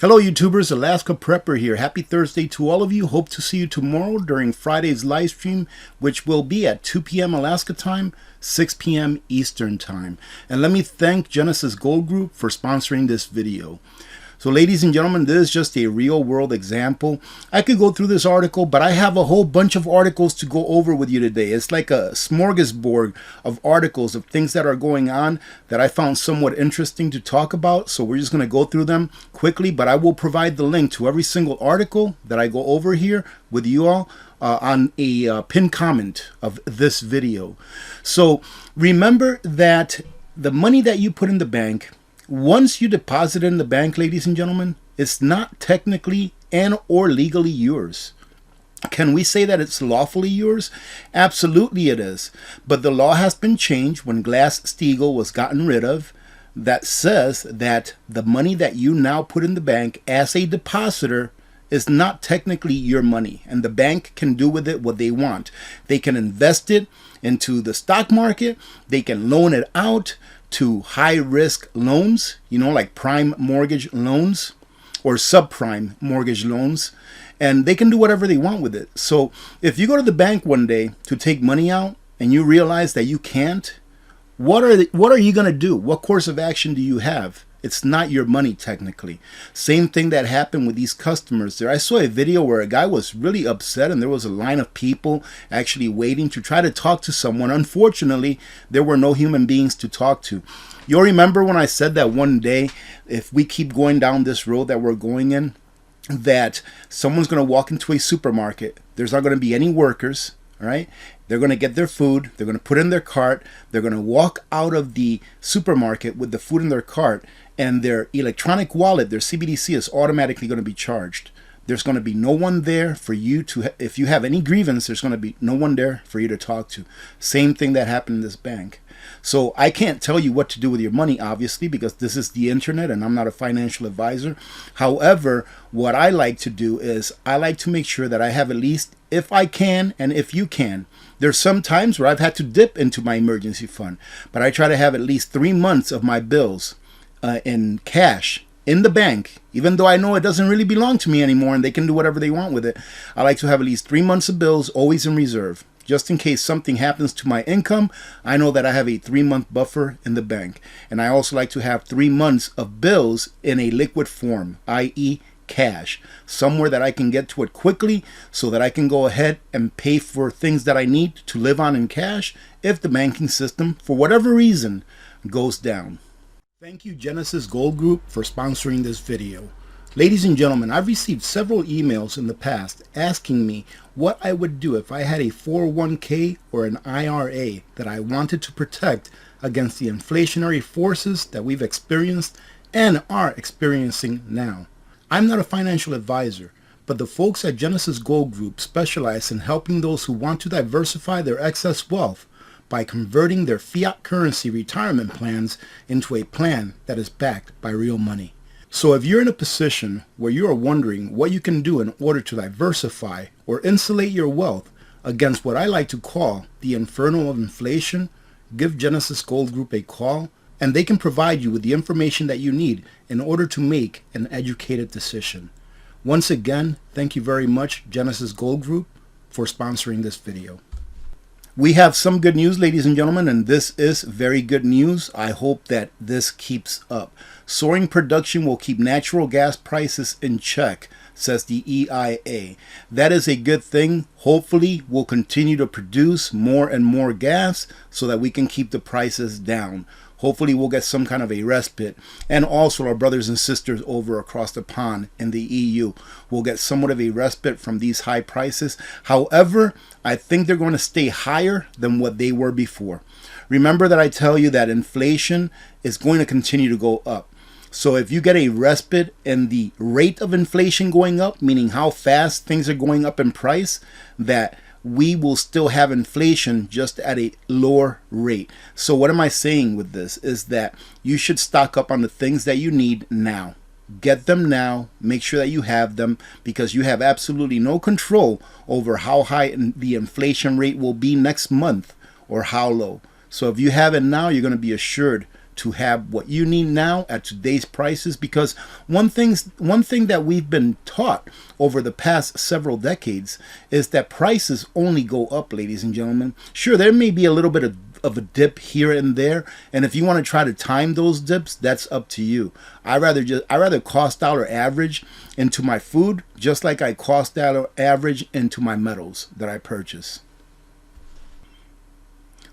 Hello YouTubers, Alaska Prepper here. Happy Thursday to all of you. Hope to see you tomorrow during Friday's live stream, which will be at 2 p.m. Alaska time, 6 p.m. Eastern time. And let me thank Genesis Gold Group for sponsoring this video. So ladies and gentlemen, this is just a real world example. I could go through this article, but I have a whole bunch of articles to go over with you today. It's like a smorgasbord of articles of things that are going on that I found somewhat interesting to talk about. So we're just going to go through them quickly, but I will provide the link to every single article that I go over here with you all on a pinned comment of this video. So remember that the money that you put in the bank, once you deposit it in the bank, ladies and gentlemen, it's not technically and or legally yours. Can we say that it's lawfully yours? Absolutely it is. But the law has been changed when Glass-Steagall was gotten rid of, that says that the money that you now put in the bank as a depositor is not technically your money, and the bank can do with it what they want. They can invest it into the stock market, they can loan it out to high-risk loans, you know, like prime mortgage loans or subprime mortgage loans, and they can do whatever they want with it. So if you go to the bank one day to take money out and you realize that you can't, what are you going to do? What course of action do you have? It's not your money technically. Same thing that happened with these customers there. I saw a video where a guy was really upset and there was a line of people actually waiting to try to talk to someone. Unfortunately, there were no human beings to talk to. You'll remember when I said that one day, if we keep going down this road that we're going in, that someone's going to walk into a supermarket. There's not going to be any workers. All right, they're going to get their food, they're going to put it in their cart, they're going to walk out of the supermarket with the food in their cart, and their electronic wallet, their CBDC, is automatically going to be charged. There's going to be no one there for you to, if you have any grievance, there's going to be no one there for you to talk to. Same thing that happened in this bank. So I can't tell you what to do with your money, obviously, because this is the internet and I'm not a financial advisor. However, what I like to do is I like to make sure that I have at least, if I can and if you can. There's some times where I've had to dip into my emergency fund, but I try to have at least 3 months of my bills in cash in the bank. Even though I know it doesn't really belong to me anymore and they can do whatever they want with it, I like to have at least 3 months of bills always in reserve. Just in case something happens to my income, I know that I have a 3-month buffer in the bank. And I also like to have 3 months of bills in a liquid form, i.e. cash, somewhere that I can get to it quickly so that I can go ahead and pay for things that I need to live on in cash if the banking system, for whatever reason, goes down. Thank you, Genesis Gold Group, for sponsoring this video. Ladies and gentlemen, I've received several emails in the past asking me what I would do if I had a 401k or an IRA that I wanted to protect against the inflationary forces that we've experienced and are experiencing now. I'm not a financial advisor, but the folks at Genesis Gold Group specialize in helping those who want to diversify their excess wealth by converting their fiat currency retirement plans into a plan that is backed by real money. So if you're in a position where you are wondering what you can do in order to diversify or insulate your wealth against what I like to call the inferno of inflation, give Genesis Gold Group a call and they can provide you with the information that you need in order to make an educated decision. Once again, thank you very much, Genesis Gold Group, for sponsoring this video. We have some good news, ladies and gentlemen, and this is very good news. I hope that this keeps up. Soaring production will keep natural gas prices in check, says the EIA. That is a good thing. Hopefully, we'll continue to produce more and more gas so that we can keep the prices down. Hopefully, we'll get some kind of a respite. And also, our brothers and sisters over across the pond in the EU will get somewhat of a respite from these high prices. However, I think they're going to stay higher than what they were before. Remember that I tell you that inflation is going to continue to go up. So if you get a respite in the rate of inflation going up, meaning how fast things are going up in price, that we will still have inflation just at a lower rate. So what am I saying with this is that you should stock up on the things that you need now. Get them now, make sure that you have them, because you have absolutely no control over how high the inflation rate will be next month or how low. So if you have it now, you're going to be assured to have what you need now at today's prices. Because one thing that we've been taught over the past several decades is that prices only go up, ladies and gentlemen. Sure, there may be a little bit of a dip here and there, and if you want to try to time those dips, that's up to you. I rather cost dollar average into my food, just like I cost dollar average into my metals that I purchase.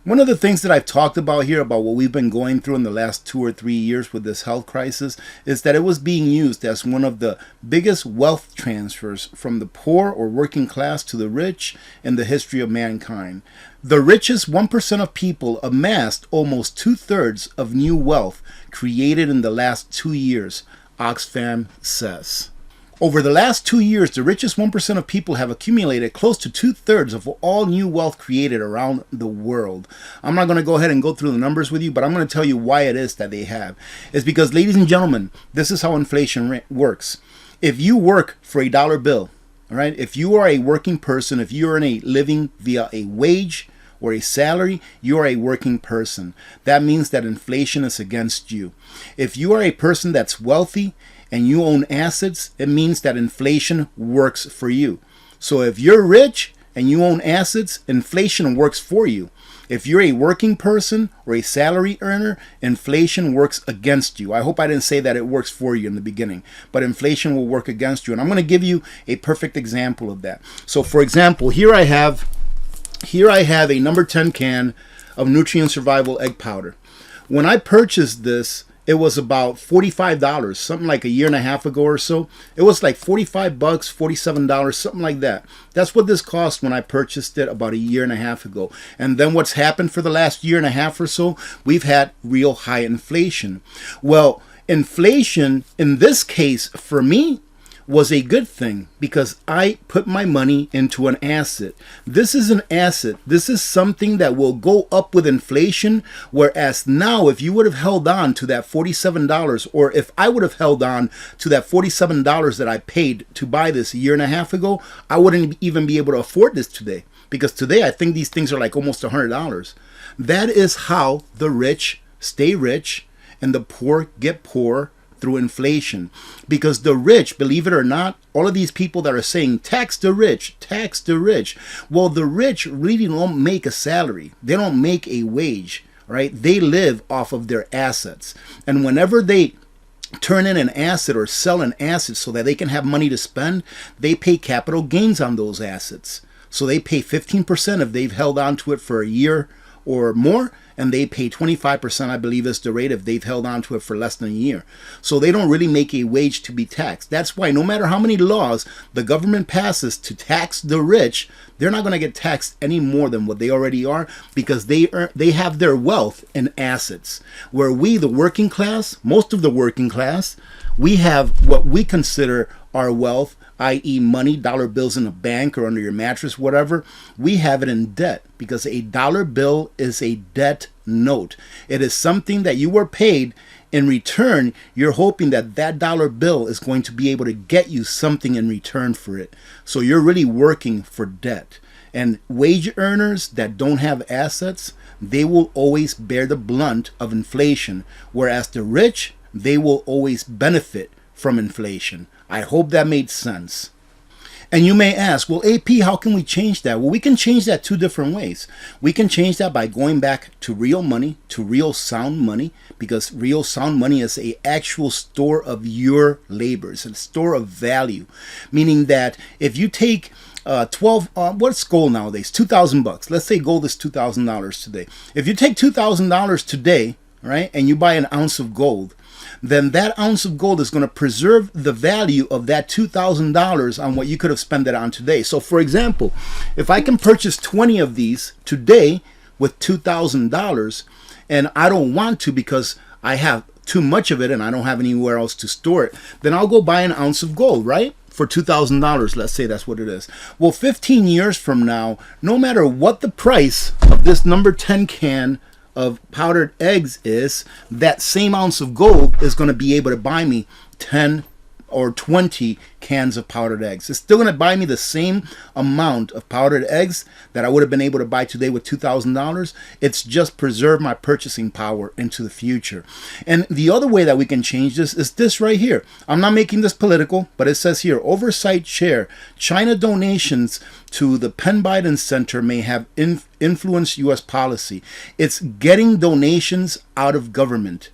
One of the things that I've talked about here about what we've been going through in the last 2 or 3 years with this health crisis is that it was being used as one of the biggest wealth transfers from the poor or working class to the rich in the history of mankind. The richest 1% of people amassed almost 2/3 of new wealth created in the last 2 years, Oxfam says. Over the last 2 years, the richest 1% of people have accumulated close to 2/3 of all new wealth created around the world. I'm not going to go ahead and go through the numbers with you, but I'm going to tell you why it is that they have. It's because, ladies and gentlemen, this is how inflation works. If you work for a dollar bill, all right, if you are a working person, if you are living via a wage or a salary, you are a working person. That means that inflation is against you. If you are a person that's wealthy and you own assets, it means that inflation works for you. So if you're rich and you own assets, inflation works for you. If you're a working person or a salary earner, inflation works against you. I hope I didn't say that it works for you in the beginning, but inflation will work against you. And I'm going to give you a perfect example of that. So for example, here I have a number 10 can of Nutrient Survival egg powder. When I purchased this, it was about $45, something like a year and a half ago or so. It was like $45, $47, something like that. That's what this cost when I purchased it about a year and a half ago. And then what's happened for the last year and a half or so? We've had real high inflation. Well, inflation in this case for me was a good thing because I put my money into an asset. This is an asset. This is something that will go up with inflation. Whereas now, if you would have held on to that $47, or if I would have held on to that $47 that I paid to buy this a year and a half ago, I wouldn't even be able to afford this today. Because today I think these things are like almost $100. That is how the rich stay rich and the poor get poor through inflation. Because the rich, believe it or not, all of these people that are saying tax the rich, tax the rich. Well, the rich really don't make a salary. They don't make a wage, right? They live off of their assets. And whenever they turn in an asset or sell an asset so that they can have money to spend, they pay capital gains on those assets. So they pay 15% if they've held on to it for a year or more, and they pay 25%, I believe is the rate, if they've held on to it for less than a year. So they don't really make a wage to be taxed. That's why no matter how many laws the government passes to tax the rich, they're not going to get taxed any more than what they already are, because they have their wealth in assets. Where we, the working class, most of the working class, we have what we consider our wealth, i.e. money, dollar bills in a bank or under your mattress, whatever. We have it in debt, because a dollar bill is a debt note. It is something that you were paid. In return, you're hoping that that dollar bill is going to be able to get you something in return for it. So you're really working for debt. And wage earners that don't have assets, they will always bear the blunt of inflation. Whereas the rich, they will always benefit from inflation. I hope that made sense. And you may ask, well, AP, how can we change that? Well, we can change that two different ways. We can change that by going back to real money, to real sound money, because real sound money is an actual store of your labor. It's a store of value, meaning that if you take what's gold nowadays? $2,000. Let's say gold is $2,000 today. If you take $2,000 today, right, and you buy an ounce of gold, then that ounce of gold is going to preserve the value of that $2,000 on what you could have spent it on today. So for example, if I can purchase 20 of these today with $2,000, and I don't want to because I have too much of it and I don't have anywhere else to store it, then I'll go buy an ounce of gold, right? For $2,000, let's say that's what it is. Well, 15 years from now, no matter what the price of this number 10 can of powdered eggs is, that same ounce of gold is going to be able to buy me 10 or 20 cans of powdered eggs. It's still going to buy me the same amount of powdered eggs that I would have been able to buy today with $2,000. It's just preserve my purchasing power into the future. And the other way that we can change this is this right here. I'm not making this political, but it says here, Oversight Chair, China donations to the Penn Biden Center may have influenced U.S. policy. It's getting donations out of government.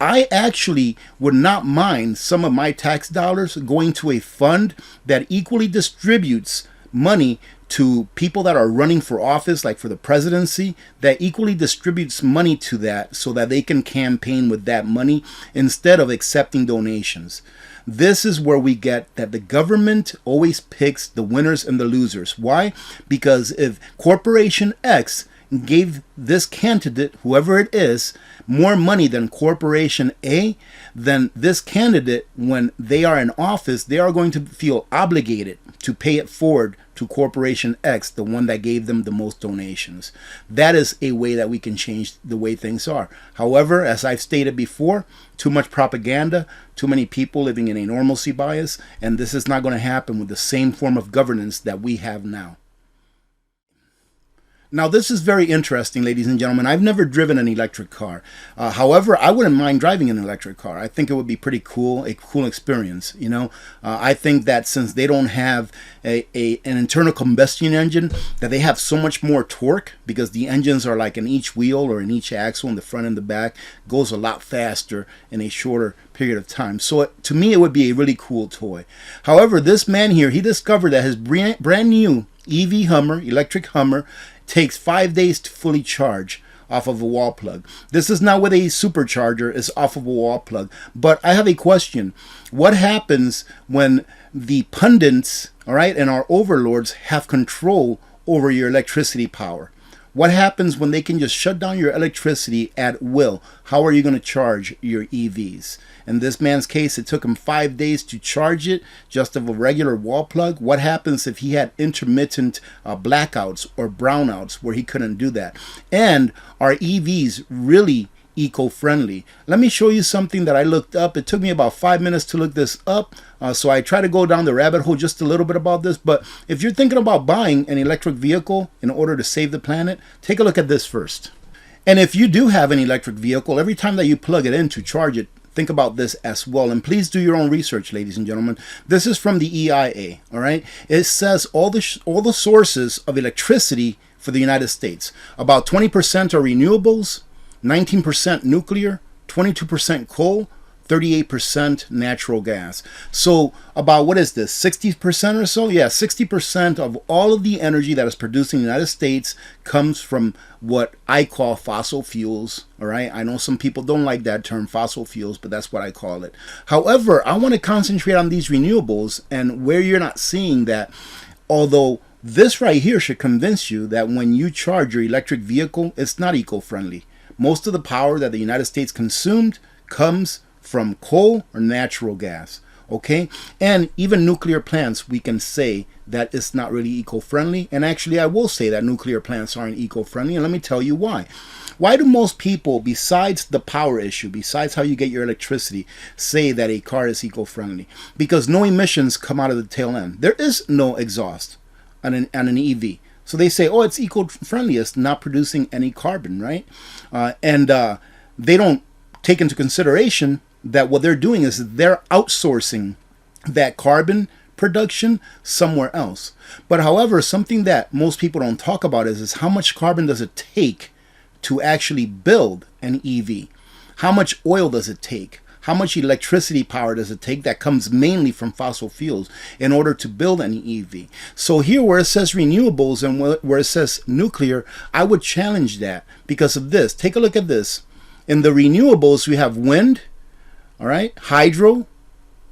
I actually would not mind some of my tax dollars going to a fund that equally distributes money to people that are running for office, like for the presidency, that equally distributes money to that so that they can campaign with that money instead of accepting donations. This is where we get that the government always picks the winners and the losers. Why? Because if Corporation X gave this candidate, whoever it is, more money than Corporation A, then this candidate, when they are in office, they are going to feel obligated to pay it forward to Corporation X, the one that gave them the most donations. That is a way that we can change the way things are. However, as I've stated before, too much propaganda, too many people living in a normalcy bias, and this is not going to happen with the same form of governance that we have now. Now, this is very interesting, ladies and gentlemen. I've never driven an electric car. However, I wouldn't mind driving an electric car. I think it would be pretty cool, a cool experience. You know, I think that since they don't have an internal combustion engine, that they have so much more torque because the engines are like in each wheel or in each axle in the front and the back, goes a lot faster in a shorter period of time. So to me, it would be a really cool toy. However, this man here, he discovered that his brand new EV Hummer, electric Hummer, takes 5 days to fully charge off of a wall plug. This is not with a supercharger, it's off of a wall plug. But I have a question. What happens when the pundits, all right, and our overlords have control over your electricity power? What happens when they can just shut down your electricity at will? How are you going to charge your EVs? In this man's case, it took him 5 days to charge it just of a regular wall plug. What happens if he had intermittent blackouts or brownouts where he couldn't do that? And are EVs really eco-friendly? Let me show you something that I looked up. It took me about 5 minutes to look this up. So I try to go down the rabbit hole just a little bit about this. But if you're thinking about buying an electric vehicle in order to save the planet, take a look at this first. And if you do have an electric vehicle, every time that you plug it in to charge it, think about this as well. And please do your own research, ladies and gentlemen. This is from the EIA, all right? It says all the sources of electricity for the United States. About 20% are renewables, 19% nuclear, 22% coal, 38% natural gas. So about, what is this, 60% or so? Yeah, 60% of all of the energy that is produced in the United States comes from what I call fossil fuels. All right, I know some people don't like that term, fossil fuels, but that's what I call it. However, I want to concentrate on these renewables, and where you're not seeing that, although this right here should convince you that when you charge your electric vehicle, it's not eco-friendly. Most of the power that the United States consumed comes from coal or natural gas, okay? And even nuclear plants, we can say that it's not really eco-friendly. And actually, I will say that nuclear plants aren't eco-friendly, and let me tell you why. Why do most people, besides the power issue, besides how you get your electricity, say that a car is eco-friendly? Because no emissions come out of the tail end. There is no exhaust on an EV. So they say, oh, it's eco-friendly, it's not producing any carbon, right? They don't take into consideration that what they're doing is they're outsourcing that carbon production somewhere else. But however, something that most people don't talk about is how much carbon does it take to actually build an EV? How much oil does it take? How much electricity power does it take that comes mainly from fossil fuels in order to build an EV? So here where it says renewables and where it says nuclear, I would challenge that because of this. Take a look at this. In the renewables, we have wind, all right, hydro,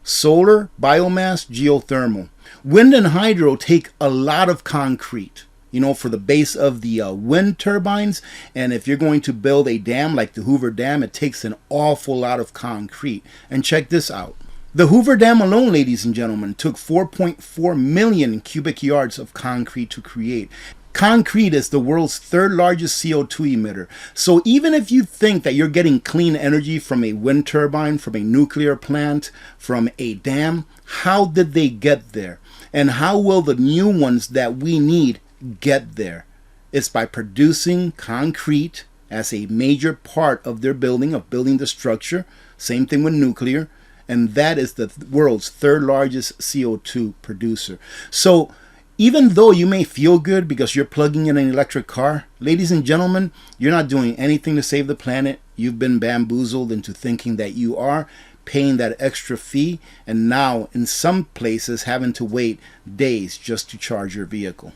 solar, biomass, geothermal. Wind and hydro take a lot of concrete, you know, for the base of the wind turbines. And if you're going to build a dam like the Hoover Dam, it takes an awful lot of concrete. And check this out. The Hoover Dam alone, ladies and gentlemen, took 4.4 million cubic yards of concrete to create. Concrete is the world's third largest CO2 emitter. So even if you think that you're getting clean energy from a wind turbine, from a nuclear plant, from a dam, how did they get there? And how will the new ones that we need get there? It's by producing concrete as a major part of their building, of building the structure. Same thing with nuclear. And that is the world's third largest CO2 producer. So even though you may feel good because you're plugging in an electric car, ladies and gentlemen, you're not doing anything to save the planet. You've been bamboozled into thinking that you are, paying that extra fee, and now in some places having to wait days just to charge your vehicle.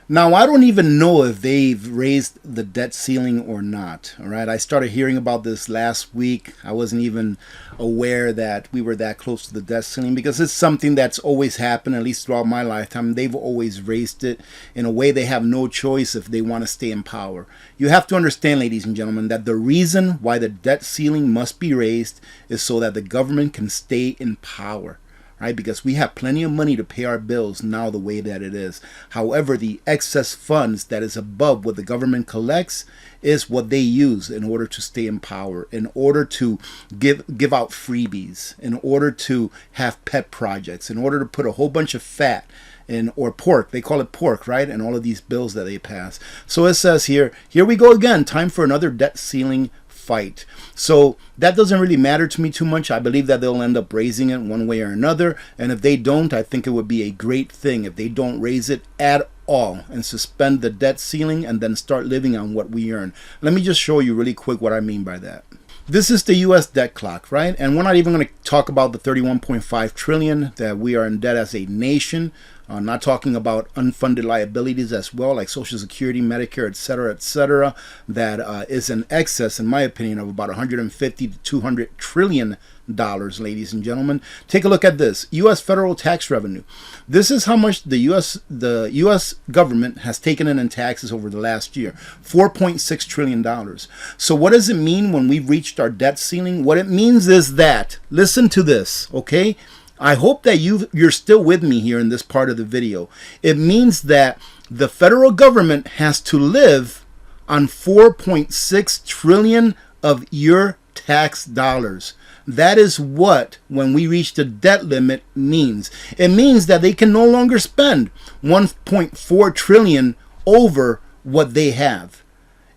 Now, I don't even know if they've raised the debt ceiling or not. All right, I started hearing about this last week. I wasn't even aware that we were that close to the debt ceiling because it's something that's always happened, at least throughout my lifetime. They've always raised it. In a way, they have no choice if they want to stay in power. You have to understand, ladies and gentlemen, that the reason why the debt ceiling must be raised is so that the government can stay in power. Right? Because we have plenty of money to pay our bills now the way that it is. However, the excess funds that is above what the government collects is what they use in order to stay in power, in order to give out freebies, in order to have pet projects, in order to put a whole bunch of fat in, or pork, they call it pork, right? And all of these bills that they pass. So it says here we go again, time for another debt ceiling fight. So that doesn't really matter to me too much. I believe that they'll end up raising it one way or another. And if they don't, I think it would be a great thing if they don't raise it at all and suspend the debt ceiling and then start living on what we earn. Let me just show you really quick what I mean by that. This is the U.S. debt clock, right? And we're not even going to talk about the 31.5 trillion that we are in debt as a nation. Not talking about unfunded liabilities as well, like Social Security, Medicare, etc., that is in excess, in my opinion, of about 150 to 200 trillion dollars, ladies and gentlemen. Take a look at this. U.S. federal tax revenue. This is how much the U.S. government has taken in taxes over the last year. $4.6 trillion. So what does it mean when we've reached our debt ceiling? What it means is that, listen to this, okay? I hope that you're still with me here in this part of the video. It means that the federal government has to live on 4.6 trillion of your tax dollars. That is what, when we reach the debt limit, means. It means that they can no longer spend 1.4 trillion over what they have.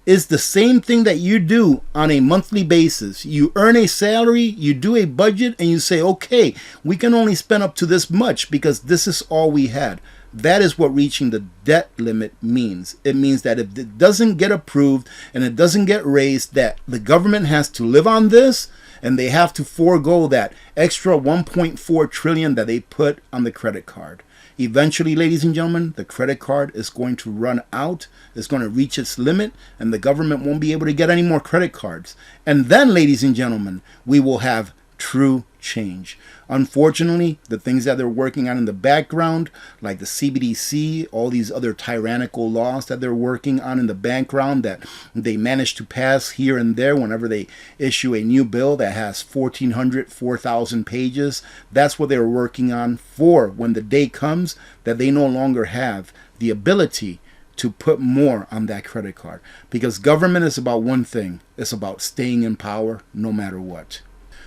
Is the same thing that you do on a monthly basis. You earn a salary, you do a budget, and you say, okay, we can only spend up to this much because this is all we had. That is what reaching the debt limit means. It means that if it doesn't get approved and it doesn't get raised, that the government has to live on this and they have to forego that extra 1.4 trillion that they put on the credit card. Eventually, ladies and gentlemen, the credit card is going to run out. It's going to reach its limit, and the government won't be able to get any more credit cards. And then, ladies and gentlemen, we will have true change. Unfortunately, the things that they're working on in the background, like the CBDC, all these other tyrannical laws that they're working on in the background that they manage to pass here and there whenever they issue a new bill that has 1,400, 4,000 pages, that's what they're working on for when the day comes that they no longer have the ability to put more on that credit card. Because government is about one thing. It's about staying in power no matter what.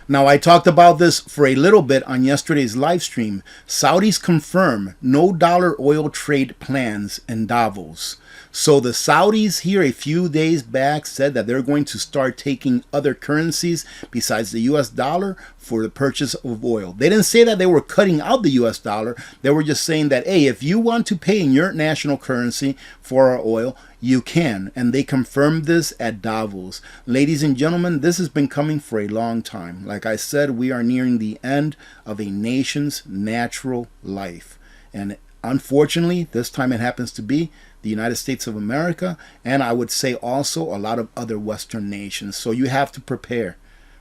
Now, I talked about this for a little bit on yesterday's live stream. Saudis confirm no dollar oil trade plans in Davos. So the Saudis here a few days back said that they're going to start taking other currencies besides the US dollar for the purchase of oil. They didn't say that they were cutting out the US dollar. They were just saying that, hey, if you want to pay in your national currency for our oil, you can. And they confirmed this at Davos. Ladies and gentlemen, this has been coming for a long time. Like I said, we are nearing the end of a nation's natural life. And unfortunately, this time it happens to be the United States of America, and I would say also a lot of other Western nations. So you have to prepare.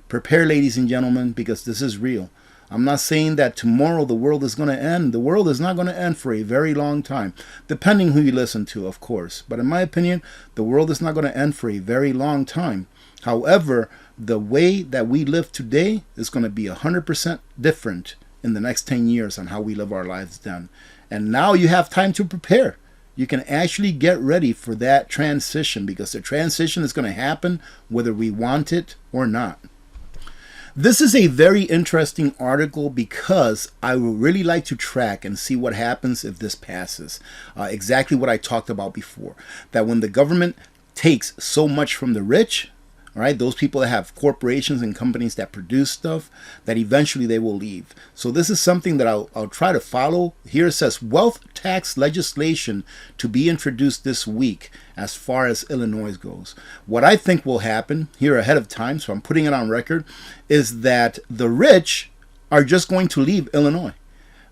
Prepare, ladies and gentlemen, because this is real. I'm not saying that tomorrow the world is going to end. The world is not going to end for a very long time, depending who you listen to, of course. But in my opinion, the world is not going to end for a very long time. However, the way that we live today is going to be 100% different in the next 10 years on how we live our lives then. And now you have time to prepare. you can actually get ready for that transition, because the transition is going to happen whether we want it or not. This is a very interesting article because I would really like to track and see what happens if this passes. Exactly what I talked about before, that when the government takes so much from the rich, all right, those people that have corporations and companies that produce stuff, that eventually they will leave. So this is something that I'll try to follow. Here it says wealth tax legislation to be introduced this week as far as Illinois goes. What I think will happen here ahead of time, so I'm putting it on record, is that the rich are just going to leave Illinois.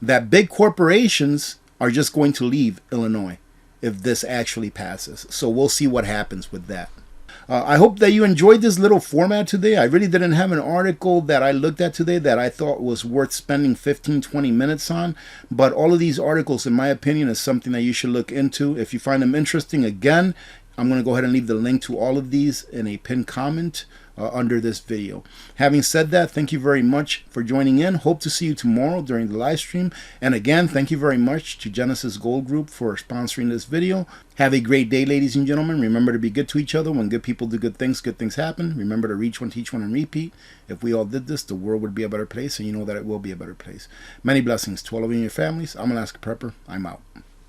That big corporations are just going to leave Illinois if this actually passes. So we'll see what happens with that. I hope that you enjoyed this little format today. I really didn't have an article that I looked at today that I thought was worth spending 15-20 minutes on. But all of these articles, in my opinion, is something that you should look into. If you find them interesting, again, I'm going to go ahead and leave the link to all of these in a pinned comment under this video. Having said that, thank you very much for joining in. Hope to see you tomorrow during the live stream. And again, thank you very much to Genesis Gold Group for sponsoring this video. Have a great day, ladies and gentlemen. Remember to be good to each other. When good people do good things happen. Remember to reach one, teach one, and repeat. If we all did this, the world would be a better place, and you know that it will be a better place. Many blessings to all of you and your families. I'm Alaska Prepper. I'm out.